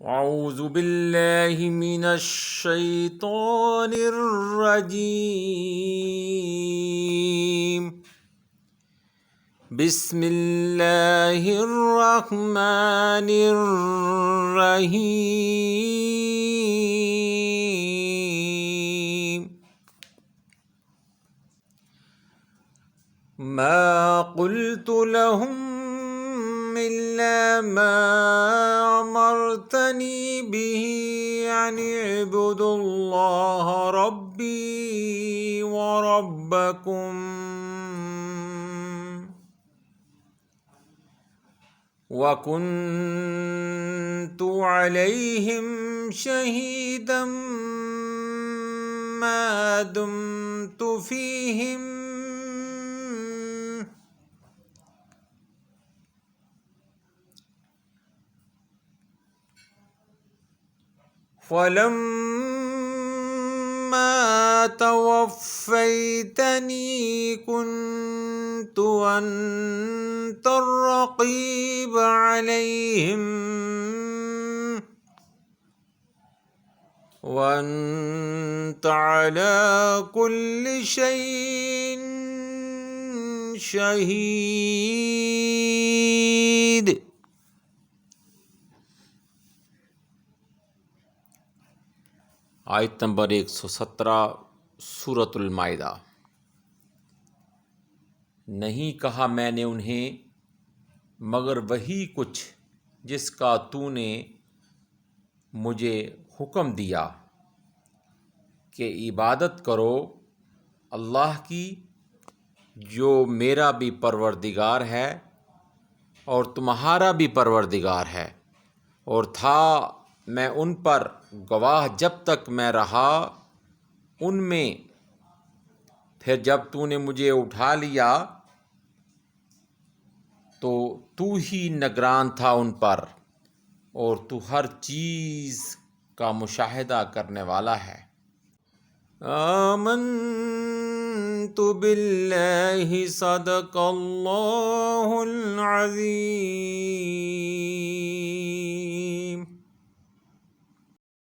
अऊज़ु बिल्लाहि मिनश शैतानिर रजीम। बिस्मिल्लाहिर रहमानिर रहीम। मा क़ुल्तु लहुम इल्ला मा अमरतनी बिही अन इअ्बुदुल्लाह रब्बी व रब्बकुम व कुन्तु अलैहिम शहीदम मा दुम्तु फीहिम फलम्मा तवफ़्फ़यतनी कुन्तु अंतर रक़ीब अलैहिम व अंत अला कुल्लि शैइन शहीद। आयत नंबर 117 सूरतुल माइदा। नहीं कहा मैंने उन्हें मगर वही कुछ जिसका तूने मुझे हुक्म दिया कि इबादत करो अल्लाह की, जो मेरा भी परवरदिगार है और तुम्हारा भी परवरदिगार है, और था मैं उन पर गवाह जब तक मैं रहा उनमें। फिर जब तूने मुझे उठा लिया तो तू ही निगरान था उन पर, और तू हर चीज़ का मुशाहिदा करने वाला है। आमन्तु बिल्लाहि सदक़ल्लाहुल अज़ीम।